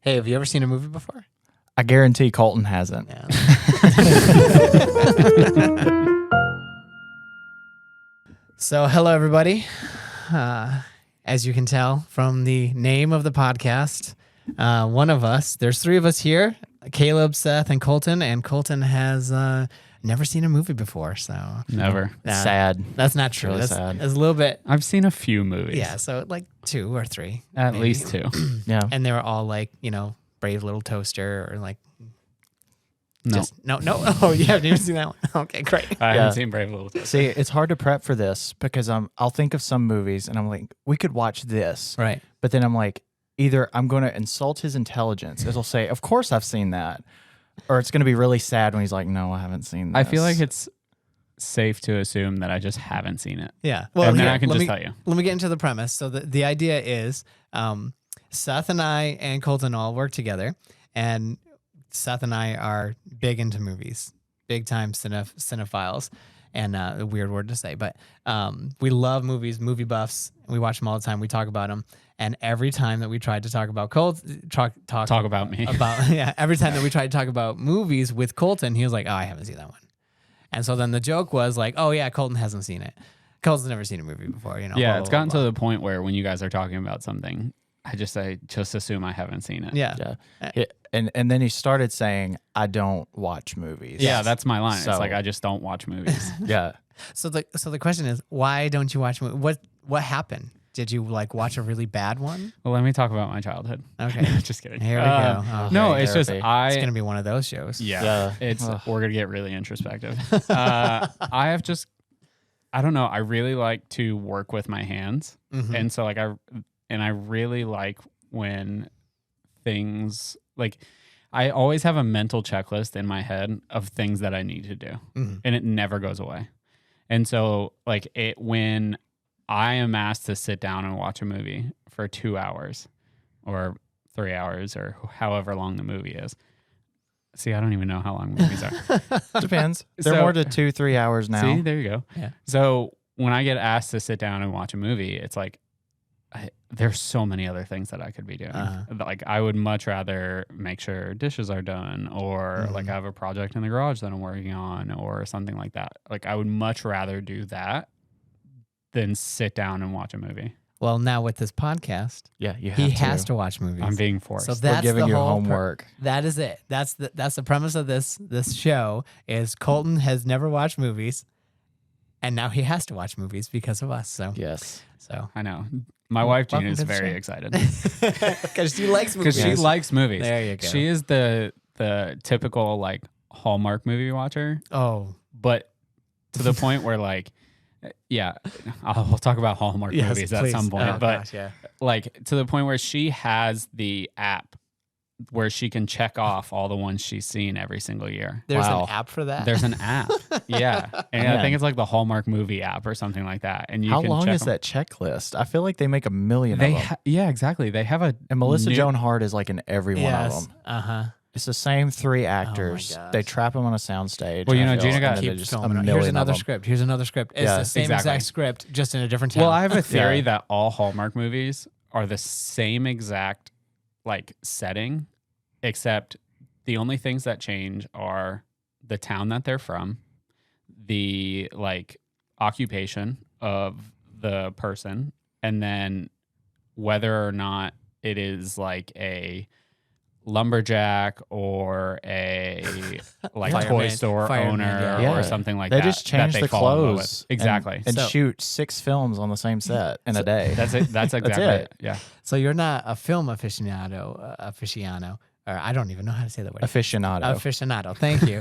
Hey, have you ever seen a movie before? I guarantee Colton hasn't. Yeah. So, hello, everybody. As you can tell from the name of the podcast, one of us, there's three of us here, Caleb, Seth, and Colton has never seen a movie before. So Never. Sad. That's not true. Really That's sad. a little bit. I've seen a few movies. Yeah, so like 2 or 3. At maybe. least 2. Yeah. And they were all like, Brave Little Toaster or like... No. No. Oh, you haven't even seen that one. Okay, great. I haven't seen Brave Little Toaster. See, it's hard to prep for this because I'll think of some movies and I'm like, we could watch this. Right. But then I'm like, either I'm going to insult his intelligence as he'll say, of course I've seen that. Or it's going to be really sad when he's like, no, I haven't seen this. I feel like it's safe to assume that I just haven't seen it. Yeah. Well, and then here, I can just tell you. Let me get into the premise. So the idea is Seth and I and Colton all work together, and Seth and I are big into movies, big time cinephiles, and a weird word to say, but we love movies, movie buffs. We watch them all the time. We talk about them. And every time that we tried to talk about talk about me. Every time that we tried to talk about movies with Colton, he was like, "Oh, I haven't seen that one." And so then the joke was like, "Oh yeah, Colton hasn't seen it. Colton's never seen a movie before." Yeah, it's gotten to the point where when you guys are talking about something, I just assume I haven't seen it. Yeah. And then he started saying, I don't watch movies. Yeah, that's my line. So- It's like I just don't watch movies. Yeah. So the question is, why don't you watch movies? What happened? Did you like watch a really bad one? Well, let me talk about my childhood. Okay. Just kidding. Here we go. Oh, No, okay, it's just therapy. it's gonna be one of those shows. Yeah, Yeah. we're gonna get really introspective. I don't know. I really like to work with my hands, and so I really like when things like I always have a mental checklist in my head of things that I need to do, and it never goes away. And so when I am asked to sit down and watch a movie for 2 hours or 3 hours or however long the movie is. See, I don't even know how long movies are. Depends. They're So- more to 2-3 hours now. See, there you go. Yeah. So when I get asked to sit down and watch a movie, it's like there's so many other things that I could be doing. Like I would much rather make sure dishes are done, or like I have a project in the garage that I'm working on, or something like that. Like I would much rather do that than sit down and watch a movie. Well, now with this podcast, Yeah, you have he to. has to watch movies. I'm being forced. So We're that's giving the you whole homework. that is it. That's the premise of this show. Is Colton has never watched movies, and now he has to watch movies because of us. So Yes. I know. My wife Gina welcome is to the very show. excited because she likes because movies. she likes movies. There you go. She is the typical like Hallmark movie watcher, Oh, but to the point where like, yeah, we'll talk about Hallmark yes, movies at please. some point. Oh, but gosh, yeah. like to the point where she has the app where she can check off all the ones she's seen every single year. There's Wow. an app for that. There's an app, yeah, and I Man. think it's like the Hallmark movie app or something like that. And you How can long check is them. that checklist? I feel like they make a million They of them. yeah, exactly. They have a And Melissa new- Joan Hart is like in every one of Yes. them. It's the same 3 actors. gosh. They trap them on a soundstage. Well, you I know, feel, Gina got- and then Keep they just Going a on. million Here's another of them. script. Here's another script. It's Yeah, the same exactly. exact script, just in a different town. Well, I have a theory Yeah. that all Hallmark movies are the same exact like setting, except the only things that change are the town that they're from, the like occupation of the person, and then whether or not it is like a lumberjack or a like toy Fireman- store fireman, owner yeah. or Yeah. something like They that. just that change they the fall in love with. clothes. Exactly. And So- shoot 6 films on the same set in a day. That's it. That's exactly it. it. Yeah. So you're not a film aficionado, or I don't even know how to say that word. Aficionado. Aficionado. Thank you.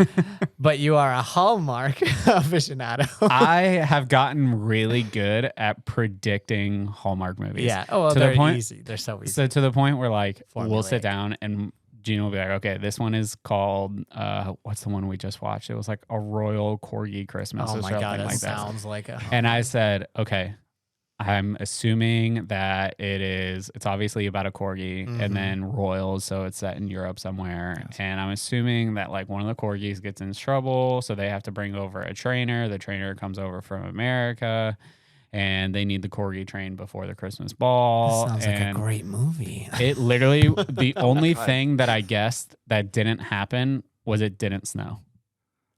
But you are a Hallmark aficionado. I have gotten really good at predicting Hallmark movies. Yeah. Oh, well, To the they're point- easy. They're so easy. So to the point where like we'll Formulaic. sit down and Gina will be like, okay, this one is called what's the one we just watched? It was like a Royal Corgi Christmas Oh or my something god, that like that. sounds like a. And I said, okay, I'm assuming that it's obviously about a corgi Mhm. and then royals, so it's set in Europe somewhere. Yes. And I'm assuming that like one of the corgis gets in trouble, so they have to bring over a trainer. The trainer comes over from America, and they need the corgi trained before the Christmas ball. Sounds like a and great movie. it literally, the only thing that I guessed that didn't happen was it didn't snow.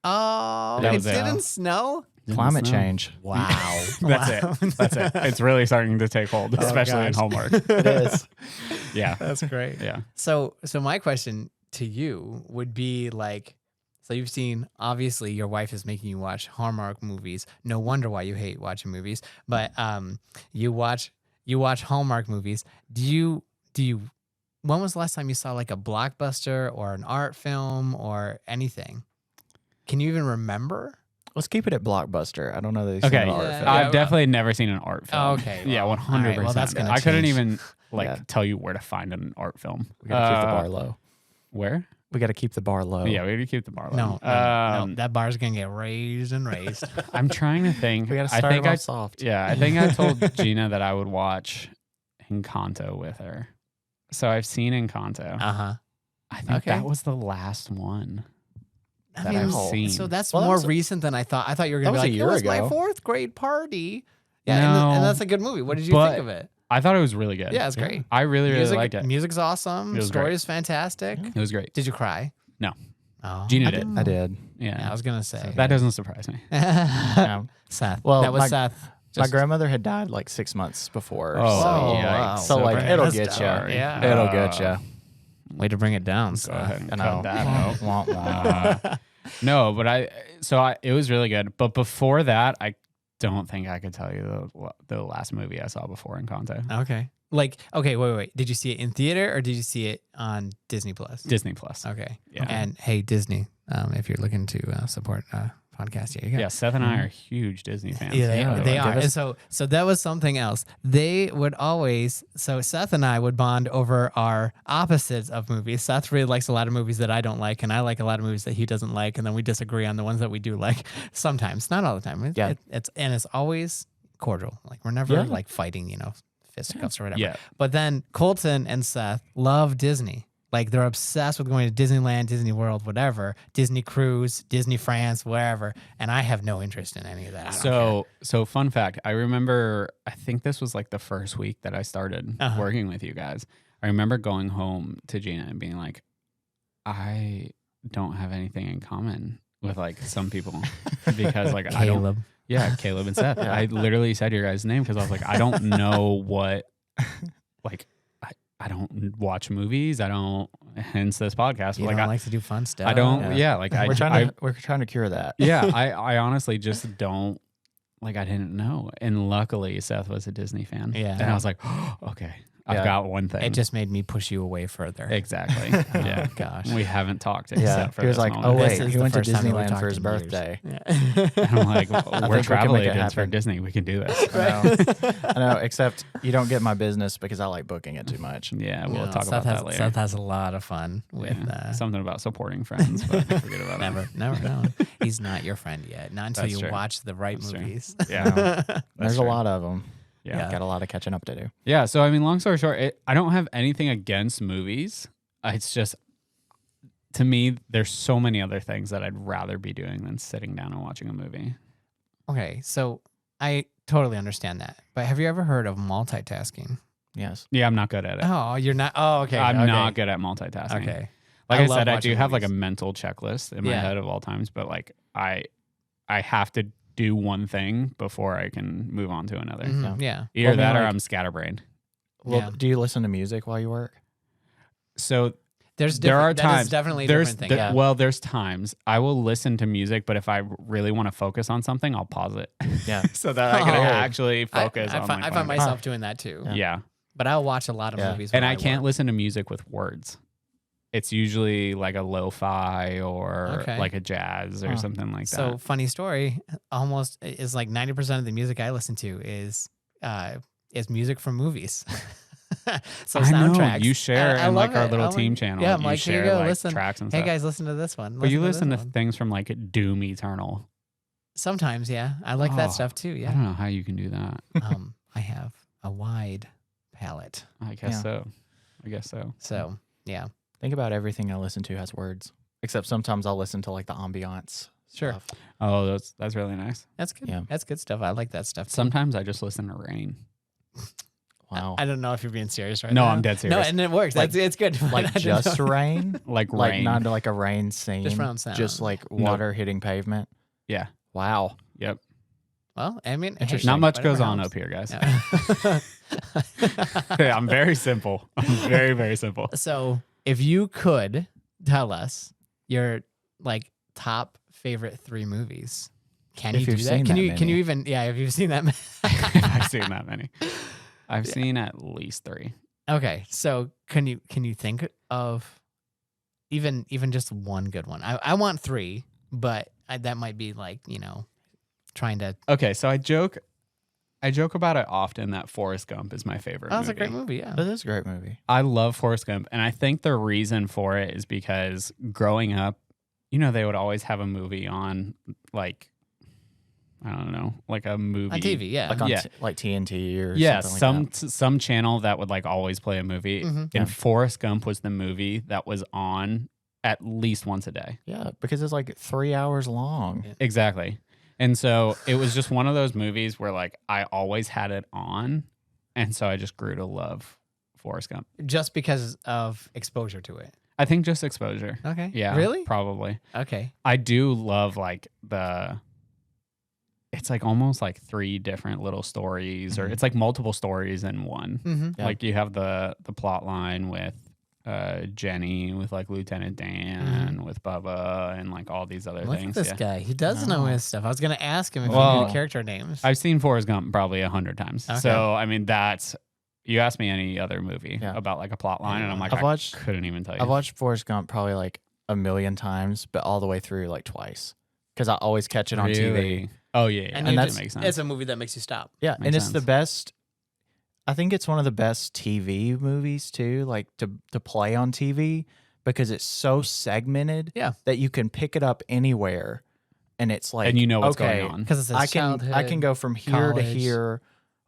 Oh, That it was it. didn't snow? Climate Didn't snow. change. Wow. That's it. It's really starting to take hold, especially in gosh. Hallmark. It is. Yeah. That's great. Yeah. So my question to you would be like, so you've seen, obviously your wife is making you watch Hallmark movies. No wonder why you hate watching movies. But you watch Hallmark movies. Do you when was the last time you saw like a blockbuster or an art film or anything? Can you even remember? Let's keep it at Blockbuster. I don't know that he's Okay. seen an art Yeah. film. I've definitely never seen an art film. Oh, okay. Yeah, Well, 100%. all right, well, that's gonna I couldn't change. even Yeah. tell you where to find an art film. We got to keep the bar low. Where? We got to keep the bar low. Yeah, we got to keep the bar low. No, that bar's gonna get raised and raised. I'm trying to think. We got to I start think it off soft. Yeah, I think I told Gina that I would watch Encanto with her. So I've seen Encanto. Uh-huh. I think Okay. that was the last one I that mean, I've seen. So that's Well, that more was a- recent than I thought. I thought you were that going to was be a like, year it was my ago. 4th grade party. Yeah, No, and that's a good movie. What did you but- think of it? I thought it was really good. Yeah, it's great. I really, really liked it. Music's awesome. It was Story great. is fantastic. It was great. Did you cry? No. Oh. Gina did. I did. Yeah. Yeah, I was going to say. That doesn't surprise me. Yeah. Seth. Well, that was my- Seth. My Just- grandmother had died like 6 months before. Oh, so yikes. so like Okay. it'll That's get you. dark. Yeah. It'll get you. Way to bring it down, Go Seth. ahead and I cut know. that out. Wah, wah. No, but it was really good. But before that, I don't think I could tell you the last movie I saw before Encanto. Okay. Like, okay, wait. Did you see it in theater or did you see it on Disney Plus? Disney Plus. Okay. Yeah. And hey, Disney, if you're looking to support podcast, yeah, you got Yeah, Seth and I are huge Disney fans. Yeah, Yeah, they give are. us- And so that was something else. They would always, so Seth and I would bond over our opposites of movies. Seth really likes a lot of movies that I don't like, and I like a lot of movies that he doesn't like, and then we disagree on the ones that we do like sometimes, not all the time. Yeah. It's always cordial. Like we're never Yeah. like fighting, fisticuffs or whatever. Yeah. But then Colton and Seth love Disney. Like they're obsessed with going to Disneyland, Disney World, whatever, Disney Cruise, Disney France, wherever. And I have no interest in any of that. I don't care. So fun fact, I remember, I think this was like the first week that I started Uh-huh. working with you guys. I remember going home to Gina and being like, I don't have anything in common with like some people because like I don't. Caleb. Yeah, Caleb and Seth. Yeah. I literally said your guys' name because I was like, I don't know what, like, I don't watch movies. I don't, hence this podcast. You But, like, don't like to do fun stuff. I don't, like, we're trying to cure that. I honestly just don't, like, I didn't know. And luckily, Seth was a Disney fan. Yeah. And I was like, oh, okay, I've Yeah. got one thing. It just made me push you away further. Exactly. Oh, Yeah. gosh. We haven't talked Yeah. except for He was this like, moment. oh, This wait, is he the went to first time that we Disneyland talked for his in years. birthday. Yeah. And I'm like, we're think we can travel make it agents for happen. Disney. We can do this. I know, except you don't get my business because I like booking it too much. Yeah, we'll No, talk Seth about has, that later. Seth has a lot of fun with Yeah. Something about supporting friends, but forget about never know. He's not your friend yet. Not until That's you true. watch the right That's true. movies. it. Yeah. There's true. a lot of them. Yeah. Got a lot of catching up to do. Yeah. So, I mean, long story short, I don't have anything against movies. It's just, to me, there's so many other things that I'd rather be doing than sitting down and watching a movie. Okay, so I totally understand that. But have you ever heard of multitasking? Yes. Yeah, I'm not good at it. Oh, you're not. Oh, okay. I'm okay. not good at multitasking. Okay. Like I, love said, I watching do have like a movies. mental checklist in my Yeah. head of all times, but like I have to do one thing before I can move on to another. Mhm, yeah. Either Well, I mean, that or like- I'm scatterbrained. Well, Yeah. do you listen to music while you work? So There are that is times definitely a there's different thing. there- well, there's times I will listen to music, but if I really want to focus on something, I'll pause it Yeah. so that I can Oh. actually focus I on. find, like, I find one thing. myself doing that too. Yeah, But I'll watch a lot of Yeah. movies. and while I can't work. listen to music with words. It's usually like a lo-fi or Okay. like a jazz or Huh. something like So that. funny story. Almost is like 90% of the music I listen to is music from movies. So I know, soundtracks. you share I in like love our it. little I'm team like, channel. Yeah, I'm you like, share here you go. like Listen. tracks and Hey stuff. guys, listen to this one. But you listen to this one. things from like Doom Eternal. Sometimes, yeah. I like Oh, that stuff too. I Yeah. don't know how you can do that. I have a wide palette. I guess Yeah. so. I guess so. So yeah. Think about everything I listen to has words. Except sometimes I'll listen to like the ambiance Sure. stuff. Oh, that's really nice. That's good. Yeah. That's good stuff. I like that stuff. Sometimes I just listen to rain. Wow. I don't know if you're being serious right No, now. I'm dead serious. No, and it works. Like- It's good. Like I didn't just know. rain? Like Like rain. not like a rain scene. Just round sound. Just like water hitting pavement. Yeah. Wow. Yep. Well, I mean, hey, Interesting. Not much whatever goes on helps. up here, guys. Yeah. I'm very simple. I'm very, very simple. So, if you could tell us your like top favorite 3 movies, can If you do you've that? seen Can that you many. even if you've seen that? I've seen that many. I've seen at least 3. Okay, so can you think of even just one good one? I want 3, but that might be like trying to. Okay, so I joke about it often that Forrest Gump is my favorite That was movie. a great movie. Yeah. That is a great movie. I love Forrest Gump, and I think the reason for it is because growing up, they would always have a movie on, like, I don't know, like a movie On TV, yeah. Like on Yeah. like TNT or Yeah, something like some channel that would like always play a movie, Mhm. and Yeah. Forrest Gump was the movie that was on at least once a day. that. Yeah, because it's like 3 hours long. Yeah. Exactly. And so it was just one of those movies where like I always had it on, and so I just grew to love Forrest Gump. Just because of exposure to it. I think just exposure. Okay. Yeah. Really? Probably. Okay. I do love like it's like almost like 3 different little stories, or Mhm. it's like multiple stories in one. Mm-hmm. Yeah. Like you have the plot line with Jenny, with like Lieutenant Dan, with Bubba, and like all these other Look things. at this guy. He does know No. his stuff. I was gonna ask him if he Well, knew character names. I've seen Forrest Gump probably 100 times. Okay. So I mean, you ask me any other movie Yeah. about like a plot line, and I'm like, I've I watched- couldn't even tell you. I've watched Forrest Gump probably like a million times, but all the way through like twice. Because I always catch it on TV. Really? Oh yeah, and that that's- makes sense. it's a movie that makes you stop. Yeah, Makes and it's the sense. best. I think it's one of the best TV movies too, like to play on TV because it's so segmented Yeah. that you can pick it up anywhere, and it's like and you know what's okay, going on. Because it's his I can childhood. go from here to college. here,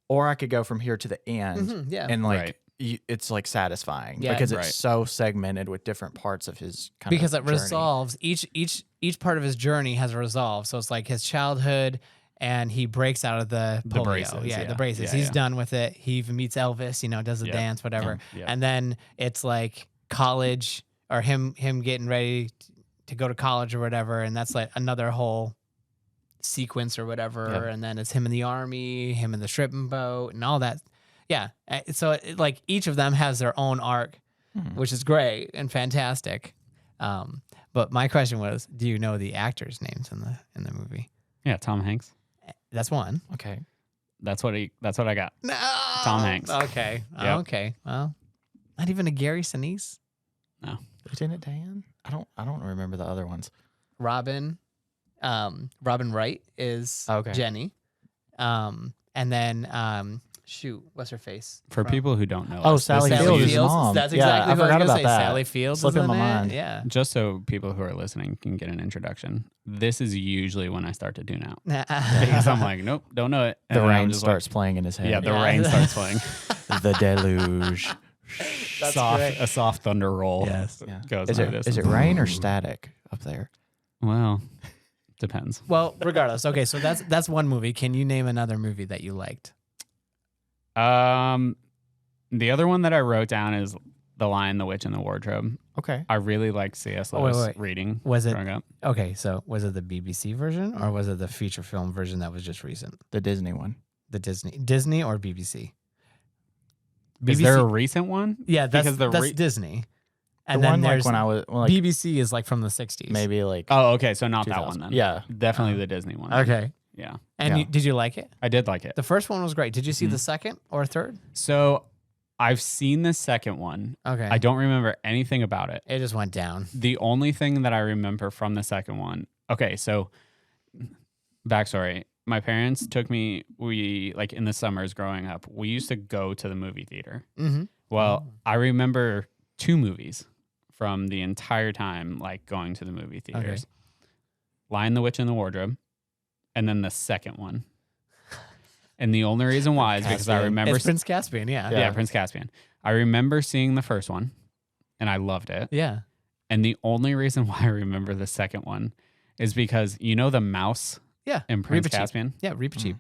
or I could go from here to the end, Mhm, yeah. and like Right. it's like satisfying Yeah. because Right. it's so segmented with different parts of his kind Because of it resolves each part of his journey has resolved. So it's like his childhood, and he breaks out of the polio. braces, Yeah, yeah. the braces. Yeah, He's yeah. done with it. He even meets Elvis. Does the Yeah. dance, whatever. Yeah. And then it's like college, or him getting ready to go to college or whatever, and that's like another whole sequence or whatever. Yeah. And then it's him in the army, him in the stripping boat, and all that. Yeah. So like each of them has their own arc, Mhm. which is great and fantastic. But my question was, do you know the actors' names in the movie? Yeah, Tom Hanks. That's one. Okay. That's what I got. No. Tom Hanks. Okay. Yep. Okay. Well, not even a Gary Sinise. Lieutenant Dan? I don't remember the other ones. Robin Wright is Okay. Jenny. And then shoot, what's her face? For From- people who don't know, Oh, us, Sally this is Fields' usually- mom. That's Yeah, exactly I what I forgot was gonna about say. that. Sally Fields Slipped is in my in it. mind. Yeah. Just so people who are listening can get an introduction, this is usually when I start to tune out because I'm like, nope, don't know it. And The then I'm rain just starts playing in his Like, head. yeah, the Yeah. rain starts playing. The deluge. That's great. A soft thunder roll. Yes. Yeah. Goes Is like it this. is it rain or static up there? Well, depends. Well, regardless. Okay, so that's one movie. Can you name another movie that you liked? The other one that I wrote down is The Lion, the Witch, and the Wardrobe. Okay. I really liked C.S. Oh, wait, Lewis wait. reading. Was it growing up. okay? So was it the BBC version or was it the feature film version that was just recent? The Disney one. The Disney or BBC? Is there a recent one? Yeah, that's because the that's Disney. And The then one like there's when I was like BBC is like from the 60s. maybe like Oh, okay. So not that 2000. one then. Yeah. Definitely the Disney one. Okay. Yeah. And Yeah. did you like it? I did like it. The first one was great. Did you see Mhm. the second or third? So I've seen the second one. Okay. I don't remember anything about it. It just went down. The only thing that I remember from the second one. Okay, so backstory. My parents took me, like in the summers growing up, we used to go to the movie theater. Mm-hmm. Well, I remember 2 movies from the entire time, like going to the movie theaters. Lion, the Witch, and the Wardrobe. And then the second one. And the only reason why is because I Caspian. remember... It's Prince Caspian, yeah. yeah, Prince Caspian. I remember seeing the first one, and I loved it. Yeah. And the only reason why I remember the second one is because you know the mouse Yeah. in Prince Reaper Cheap. Caspian? Yeah, Reaper Cheap.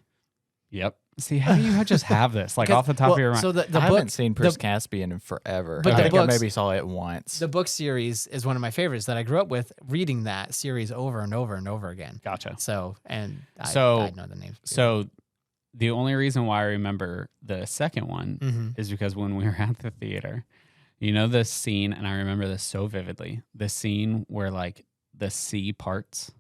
Yep. See, how do you just have this like off the top of your mind? So the I book, haven't seen Prince Caspian in forever. But I the think I books- maybe saw it once. the book series is one of my favorites that I grew up with reading that series over and over and over again. Gotcha. So, I know the names. So the only reason why I remember the second one Mm-hmm. is because when we were at the theater, you know this scene, and I remember this so vividly, the scene where like the sea parts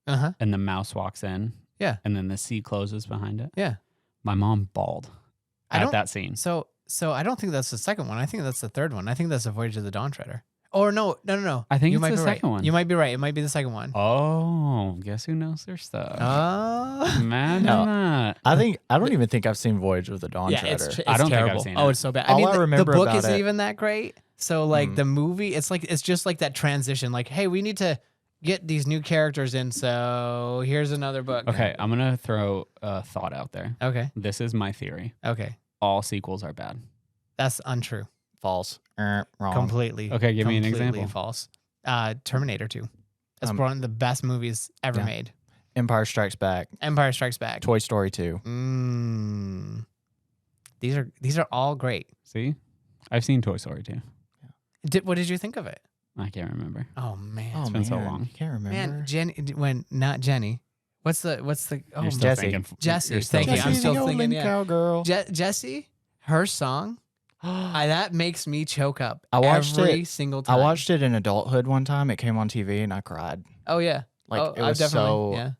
Uh-huh. and the mouse walks in. Yeah. And then the sea closes behind it. Yeah. My mom bawled I at don't- that scene. So I don't think that's the second one. I think that's the third one. I think that's the Voyage of the Dawn Treader. Or no. I think you it's might the be second right. one. You might be right. It might be the second one. Oh, guess who knows their stuff? Imagine No. that. I don't even think I've seen Voyage of the Dawn Yeah, Treader. it's I don't think I've terrible. seen Oh, it. it's so bad. All I the remember book about isn't it- even that great. So like the movie, it's just like that transition. Like, hey, we need to get these new characters in. So here's another book. Okay, I'm going to throw a thought out there. Okay. This is my theory. Okay. All sequels are bad. That's untrue. False. Wrong. Completely. Okay, give me an completely example. False. Terminator 2. That's Um, one of the best movies ever yeah. made. Empire Strikes Back. Empire Strikes Back. Toy Story 2. These are all great. See? I've seen Toy Story too. What did you think of it? I can't remember. Oh man. Oh, been so man, long. You can't remember. Man, Jenny, not Jenny. What's the oh You're still Jesse. thinking. Jesse, you're still thank you. I'm thinking- still the old thinking, Lynn yeah. Cowgirl. Jessie, her song, that makes me choke up I watched every it- single I time. watched it in adulthood one time. It came on TV and I cried. Oh yeah. Like oh, it was I've definitely, so. yeah.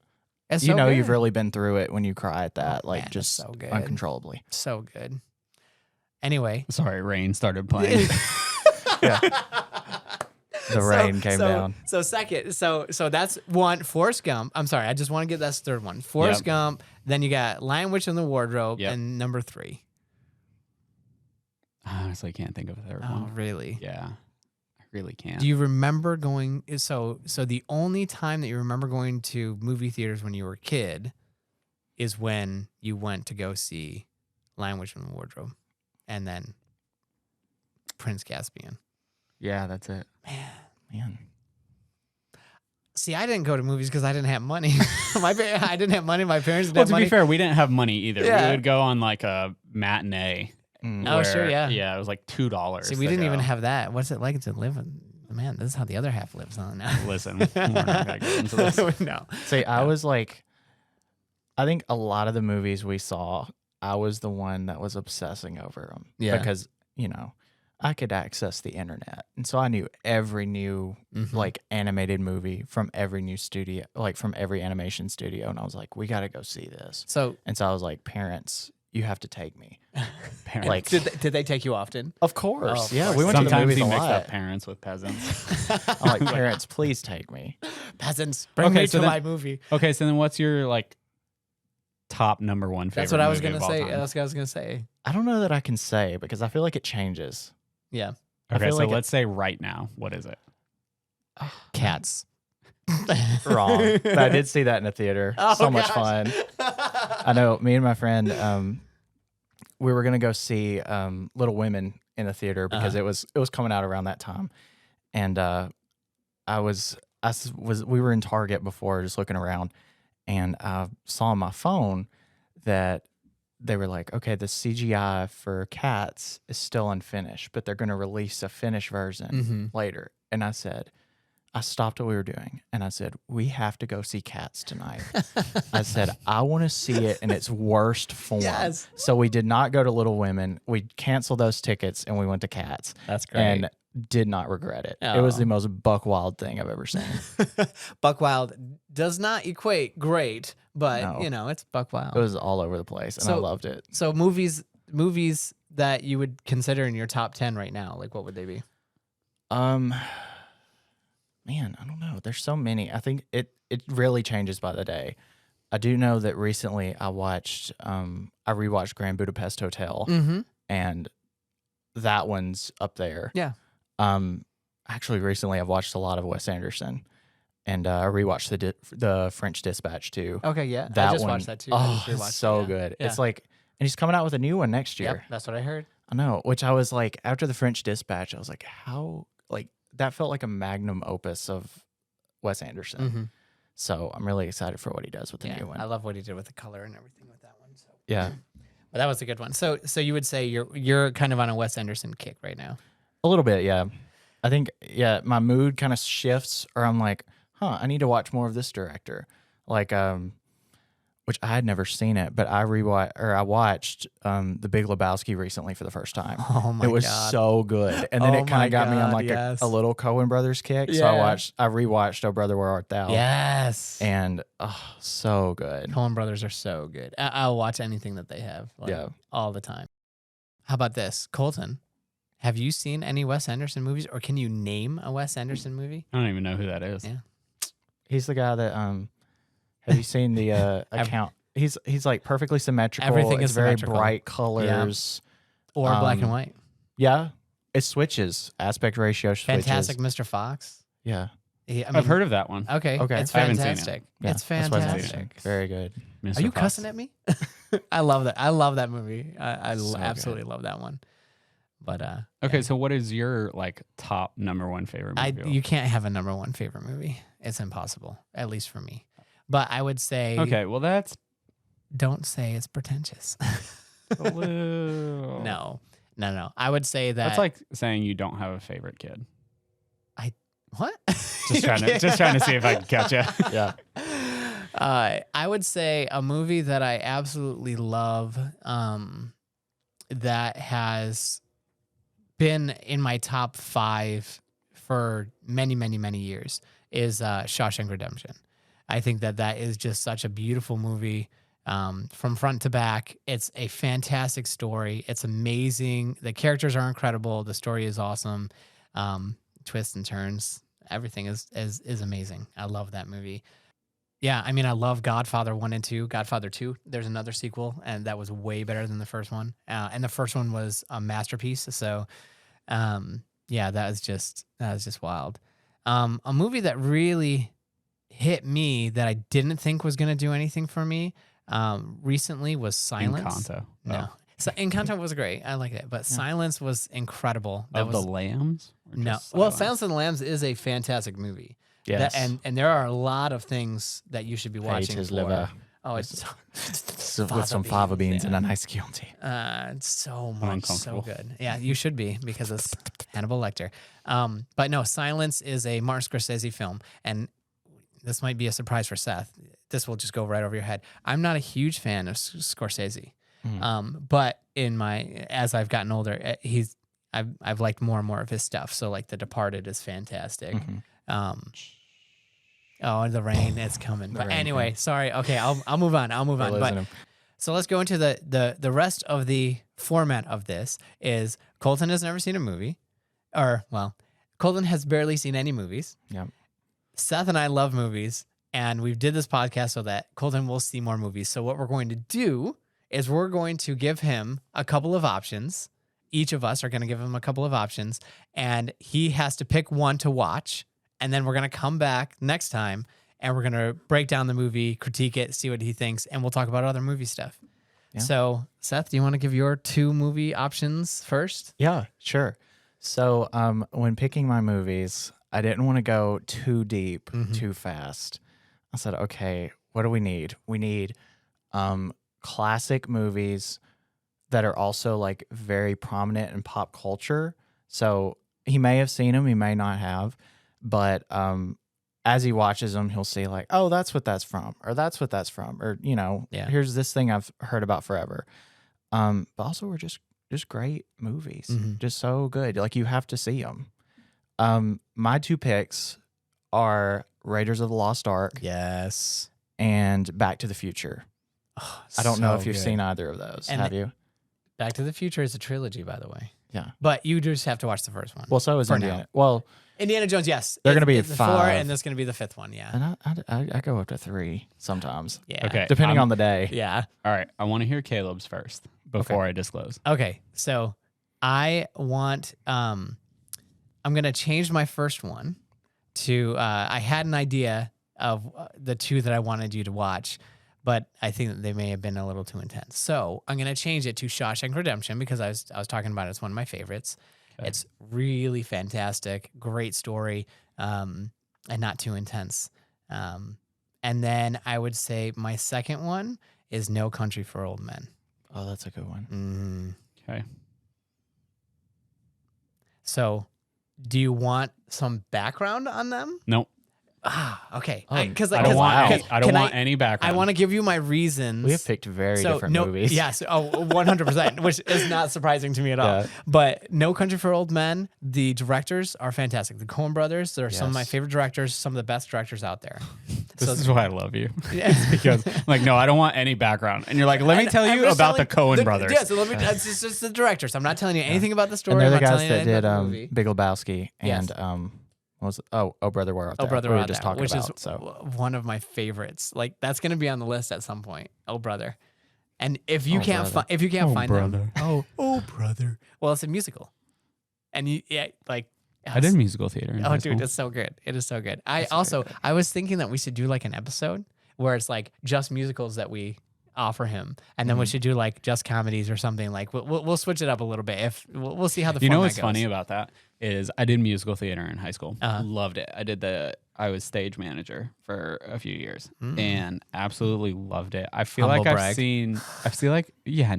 It's You so know, good. you've really been through it when you cry at that, Oh, like man, it's just so good. uncontrollably. so good. Anyway, Sorry, rain started playing. Yeah. The rain came down. So second, so that's one. Forrest Gump. I'm sorry, I just want to get that's the third one. Forrest Yep. Gump. Then you got Lion Witch in the Wardrobe, Yep. and number 3. I honestly can't think of a third Oh, one. really? Yeah, I really can't. Do you remember going? So the only time that you remember going to movie theaters when you were a kid is when you went to go see Lion Witch in the Wardrobe, and then Prince Caspian. Yeah, that's it. Man. See, I didn't go to movies because I didn't have money. I didn't have money. My parents didn't Well, have to money. be fair, we didn't have money either. Yeah. We would go on like a matinee. Mm. Oh, sure, where- yeah. Yeah, it was like $2. See, we to didn't go. even have that. What's it like to live in? Man, this is how the other half lives on now. Listen, we're not gonna get into this. No. See, I was like, I think a lot of the movies we saw, I was the one that was obsessing over them. Yeah. Because, I could access the internet. And so I knew every new, Mhm. like, animated movie from every new studio, like, from every animation studio. And I was like, we got to go see this. So, And so I was like, parents, you have to take me. Parents. Like, did they take you often? of course. Oh, of yeah, course. we went to the Sometimes movies he a mixed lot. up parents with peasants. I'm like, parents, please take me. Peasants, bring Okay, me so to then- my movie. Okay, so then what's your like top number one favorite? That's what I was movie gonna of all say. time? That's what I was gonna say. I don't know that I can say because I feel like it changes. Yeah, I Okay, feel so like let's say right now, what is it? Cats. Wrong. But I did see that in a theater. Oh, so much gosh. fun. I know me and my friend, we were gonna go see Little Women in the theater because it was coming out around that time, and we were in Target before just looking around, and I saw on my phone that they were like, okay, the CGI for Cats is still unfinished, but they're gonna release a finished version later, and I stopped what we were doing and I said, we have to go see Cats tonight. I said, I want to see it in its worst form. Yes. So we did not go to Little Women. We canceled those tickets and we went to Cats. That's great. And did not regret it. It was Oh. the most buck wild thing I've ever seen. Buck Wild does not equate great, but No. it's Buck Wild. It was all over the place and I So- loved it. So movies that you would consider in your top 10 right now, like what would they be? Man, I don't know. There's so many. I think it really changes by the day. I do know that recently I rewatched Grand Budapest Hotel, and that one's up there. Yeah. Actually, recently I've watched a lot of Wes Anderson, and I rewatched the French Dispatch too. Okay, yeah. That I just one, watched that too. I Oh, just rewatched it's so it, yeah. good. Yeah. It's like, and he's coming out with a new one next year. Yep, that's what I heard. I know, which I was like, after the French Dispatch, I was like, how, like, that felt like a magnum opus of Wes Anderson. So I'm really excited for what he does with the Yeah, new one. I love what he did with the color and everything with that one. So Yeah, but that was a good one. So you would say you're kind of on a Wes Anderson kick right now. a little bit. Yeah, I think my mood kind of shifts, or I'm like, I need to watch more of this director. Like which I had never seen it, but I watched The Big Lebowski recently for the first time. Oh my It was God. so good, and then Oh it kind my of got me on God, like yes. a little Coen Brothers kick. So Yeah. I rewatched Oh Brother Where Art Thou. Yes. And so good. Coen Brothers are so good. I'll watch anything that they have. Yeah. All the time. How about this, Colton? Have you seen any Wes Anderson movies, or can you name a Wes Anderson movie? I don't even know who that is. Yeah. He's the guy that have you seen the account? He's like perfectly symmetrical. Everything it's is very symmetrical. bright colors. Or black and white. Yeah. It switches. Aspect ratio switches. Fantastic Mr. Fox. Yeah. I've heard of that one. Okay. Okay. It's I haven't seen it. fantastic. Yeah, It's that's Wes Anderson. fantastic. Very good. Mr. Are you Fox. cussing at me? I love that. I love that movie. I So absolutely love that one. But Okay, so what is your like top number one favorite movie? you can't have a number one favorite movie. It's impossible, at least for me. But I would say, Okay, well that's don't say it's pretentious. a little. No. I would say that. That's like saying you don't have a favorite kid. What? Just trying to see if I can catch you. Yeah. I would say a movie that I absolutely love, that has been in my top 5 for many, many, many years is Shawshank Redemption. I think that is just such a beautiful movie, from front to back. It's a fantastic story. It's amazing. The characters are incredible. The story is awesome. Twists and turns. Everything is amazing. I love that movie. Yeah, I mean, I love Godfather 1 and 2. Godfather 2, there's another sequel, and that was way better than the first one. And the first one was a masterpiece. So, yeah, that was just wild. A movie that really hit me that I didn't think was going to do anything for me recently was Silence. Encanto. No. So Encanto was great. I like it. But Silence was incredible. That Of was, the Lambs? Or no. just Well, Silence of the Lambs is a fantastic movie. Yes. And there are a lot of things that you should be watching his for. liver. Oh, it's With some fava beans and a nice Chianti. it's so I'm much, so uncomfortable. good. Yeah, you should be because it's Hannibal Lecter. But no, Silence is a Martin Scorsese film, and this might be a surprise for Seth. This will just go right over your head. I'm not a huge fan of Scorsese, but as I've gotten older, I've liked more and more of his stuff. So like The Departed is fantastic. Oh, the rain, it's coming. But anyway, sorry. Okay, I'll move on. But so let's go into the rest of the format of this is Colton has never seen a movie, Colton has barely seen any movies. Yeah. Seth and I love movies, and we've did this podcast so that Colton will see more movies. So what we're going to do is we're going to give him a couple of options. Each of us are going to give him a couple of options, and he has to pick one to watch. And then we're going to come back next time, and we're going to break down the movie, critique it, see what he thinks, and we'll talk about other movie stuff. Yeah. So, Seth, do you want to give your 2 movie options first? Yeah, sure. So when picking my movies, I didn't want to go too deep, too fast. I said, okay, what do we need? We need classic movies that are also like very prominent in pop culture. So he may have seen them, he may not have, but as he watches them, he'll see like, oh, that's what that's from, or that's what that's from, or here's this thing I've heard about forever. But also we're just great movies, just so good. Like you have to see them. My 2 picks are Raiders of the Lost Ark, Yes, and Back to the Future. Oh, I don't know if you've good. seen either of those. And have you? Back to the Future is a trilogy, by the way. Yeah. But you just have to watch the first one. Well, so is For Indiana. now. Well, Indiana Jones, yes. They're gonna be it's 4, 5. and this is going to be the 5th one, yeah. and I go up to 3 sometimes. Yeah. Okay. Depending on the day. Yeah. All right. I want to hear Caleb's first before I disclose. Okay. So I want, I'm going to change my first one to, I had an idea of the 2 that I wanted you to watch, but I think that they may have been a little too intense. So I'm going to change it to Shawshank Redemption because I was talking about it as one of my favorites. Okay. It's really fantastic, great story, and not too intense. And then I would say my second one is No Country for Old Men. Oh, that's a good one. Okay. So, do you want some background on them? Nope. Okay. Oh, Because I don't want can any background. I want to give you my reasons. We have picked very different movies. Yes. 100%, which is not surprising to me at all. Yeah. But No Country for Old Men, the directors are fantastic. The Coen brothers, they're some of my Yes. favorite directors, some of the best directors out there. This is why I love you. It's because I'm like, no, I don't want any background. And you're like, let me tell you about the Coen brothers. Yeah, so let me. It's just the directors. I'm not telling you anything about the story. And they're the I'm not guys telling you that anything did about the movie. Big Lebowski and Yes. what was it? Oh, Brother, Where Art Thou? Oh, Brother, we Where were Art just Thou, talking which about. is So one of my favorites. Like that's going to be on the list at some point. Oh, Brother. And if you Oh, can't brother. find them, brother. oh, brother. Well, it's a musical, and I did musical theater. In Oh, high dude, school. it's so good. It is so good. I That's also very good. I was thinking that we should do like an episode where it's like just musicals that we offer him, and then we should do like just comedies or something. Like we'll switch it up a little bit. If we'll see how the You know format what's goes. funny about that is I did musical theater in high school. Uh-huh. Loved it. I was stage manager for a few years Mm. and absolutely loved it. I feel Humble like brag. in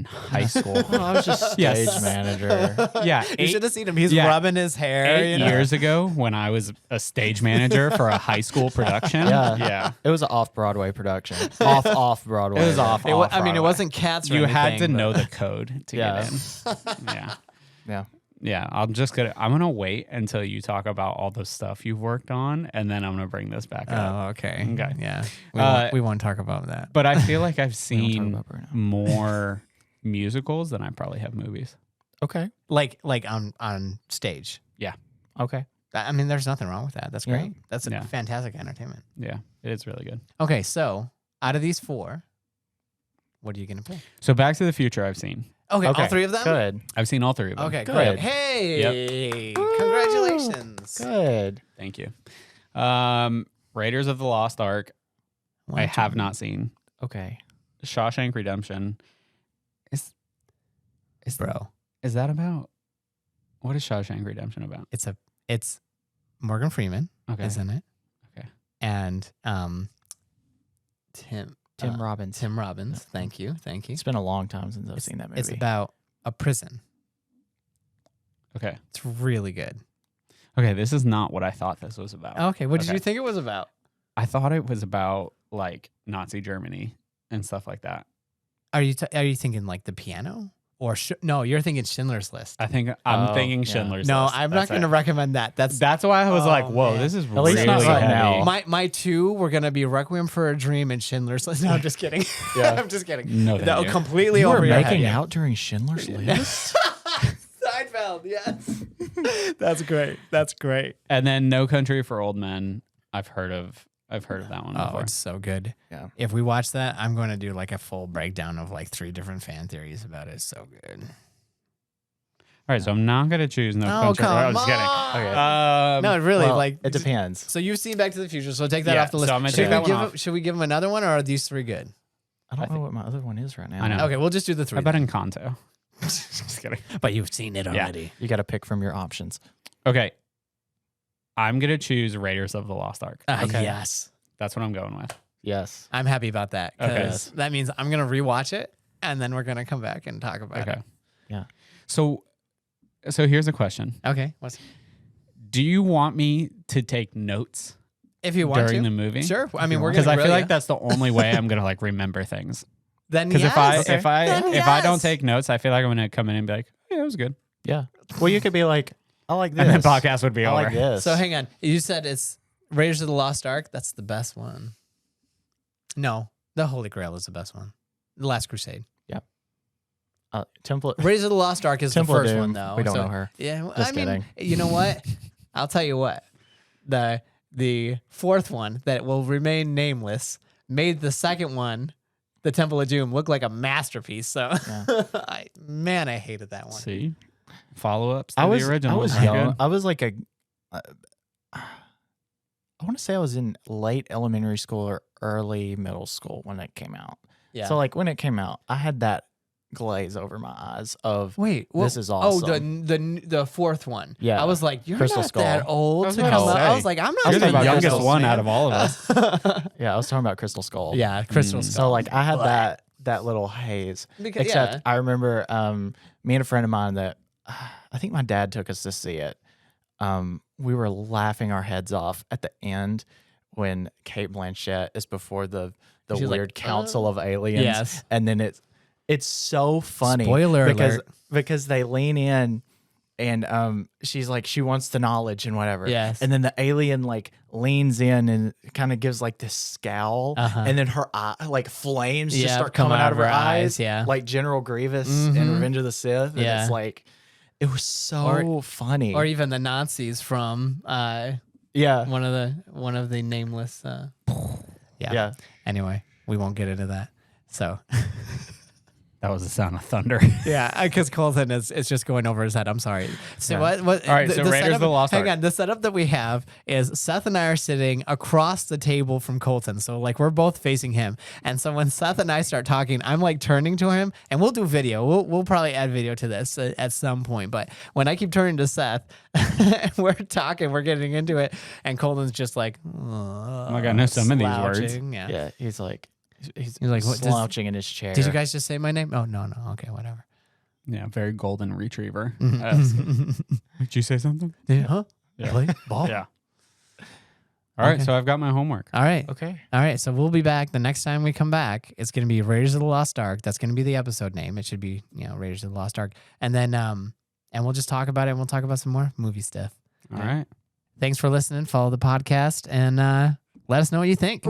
high school. Oh, I was just stage Yes. manager. Yeah. You should have seen him. He's yeah. rubbing his hair. 8 you know? years ago when I was a stage manager for a high school production. Yeah. Yeah. It was an off-Broadway production. off Broadway. It was off. It off I mean, it Broadway. wasn't Cats. Or You had to anything, know but- the code to Yeah. get in. Yeah. Yeah. Yeah, I'm gonna wait until you talk about all the stuff you've worked on, and then I'm gonna bring this back up. Oh, okay. Okay. Yeah. Uh, We won't talk about that. But I feel like I've We don't talk seen about right now. more musicals than I probably have movies. Okay. Like on stage. Okay. I mean, there's nothing wrong with that. That's Yeah. great. That's a Yeah. fantastic entertainment. Yeah, it is really good. Okay, so out of these four, what are you gonna pick? So Back to the Future, I've seen. Okay, Okay. all three of them. Good. I've seen all three of them. Okay, Good. great. Hey, congratulations. Good. Thank you. Raiders of the Lost Ark, I have not seen. Okay. Shawshank Redemption. Is bro. Is that about? What is Shawshank Redemption about? It's Morgan Freeman, Okay. isn't it? Okay. And Tim Robbins. Tim Robbins. Thank you. It's been a long time since I've seen that movie. It's about a prison. Okay. It's really good. Okay. This is not what I thought this was about. Okay, what did Okay. you think it was about? I thought it was about like Nazi Germany and stuff like that. Are you thinking like the piano or no? You're thinking Schindler's List. I think I'm Oh, thinking yeah. Schindler's No, List. I'm not That's going to it. recommend that. That's why I was like, Oh, whoa, man. this is At least really not right heavy. now. My two were gonna be Requiem for a Dream and Schindler's List. No, I'm just kidding. Yeah. I'm just kidding. No, That thank was you. completely You over were your making head. out during Schindler's List? Seinfeld, yes. That's great. That's great. And then No Country for Old Men. I've heard of that one Oh, before. it's so good. Yeah. If we watch that, I'm going to do like a full breakdown of like 3 different fan theories about it. It's so good. All right, so I'm not gonna choose No Oh, Country. come I'm just kidding. on. Okay. No, really, Well, like it depends. So you've seen Back to the Future, so take that Yeah, off the list. so I'm gonna should, take we that one give off. Him, should we give him another one, or are these 3 good? I don't know what my other one is right now. I know. Okay, we'll just do the 3. How about Encanto? Just kidding. But you've seen it Yeah. already. You got to pick from your options. Okay, I'm gonna choose Raiders of the Lost Ark. Okay. Yes. That's what I'm going with. Yes. I'm happy about that Okay. because that means I'm going to rewatch it and then we're going to come back and talk about Okay. it. Yeah. So here's a question. Okay. Do you want me to take notes If you want during to. the movie? Sure. I mean, we're Because going I to feel like that's the only way I'm gonna like remember things. Then Because yes. if I Then don't yes. take notes, I feel like I'm gonna come in and be like, yeah, it was good, Yeah. Well, you could be like, I like this. and then podcast would be I over. like this. So hang on. You said it's Raiders of the Lost Ark. That's the best one. No, the Holy Grail is the best one. The Last Crusade. Temple. Raiders of the Lost Ark is Temple the of first Doom. one, though. We don't So- know her. Yeah, well, Just I mean, kidding. you know what? I'll tell you what. The fourth one that will remain nameless made the second one, the Temple of Doom, look like a masterpiece. So, Yeah. I hated that one. See, follow ups to I was the original. I was Not young. good. I was like I want to say I was in late elementary school or early middle school when it came out. Yeah. So like when it came out, I had that glaze over my eyes of Wait, this is awesome. the fourth one. Yeah. I was like, you're Crystal not Skull. that old I was to about come to up. I say. was like, I'm not. You're the talking about youngest Crystal one man. out of all of us. Yeah, I was talking about Crystal Skull. Yeah, Crystal Skull. So like I had that little haze. Because, Except I remember me and a friend of mine that I think my dad took us to see it. We were laughing our heads off at the end when Kate Blanchett is before the She's like, weird council of aliens. Yes. And then it's so funny. Spoiler alert. Because they lean in and she's like, she wants the knowledge and whatever. Yes. And then the alien like leans in and kind of gives like this scowl. And then her eye, like flames just start coming out of her eyes. Yeah. Like General Grievous in Revenge of the Sith. And Yeah. it's like, it was so funny. Or even the Nazis from yeah. one of the nameless. Yeah. Anyway, we won't get into that. So That was the sound of thunder. yeah, because Colton is just going over his head. I'm sorry. So Yeah. what? All right, so Raiders setup, of the Lost Hang Ark. on. The setup that we have is Seth and I are sitting across the table from Colton. So like we're both facing him. And so when Seth and I start talking, I'm like turning to him, and we'll do video. We'll probably add video to this at some point. But when I keep turning to Seth, we're talking, we're getting into it, and Colton's just like, oh my God, I know some of these words. Yeah. Yeah. He's like What, slouching in his chair. Did you guys just say my name? Oh no. Okay, whatever. Yeah, very golden retriever. Mm-hmm. Did you say something? Yeah. Huh? Yeah. Play ball. Yeah. All right, Okay. so I've got my homework. All right. Okay. All right, so we'll be back. The next time we come back, it's going to be Raiders of the Lost Ark. That's going to be the episode name. It should be, Raiders of the Lost Ark. And then, and we'll just talk about it, and we'll talk about some more movie stuff. All right. Thanks for listening. Follow the podcast, and let us know what you think.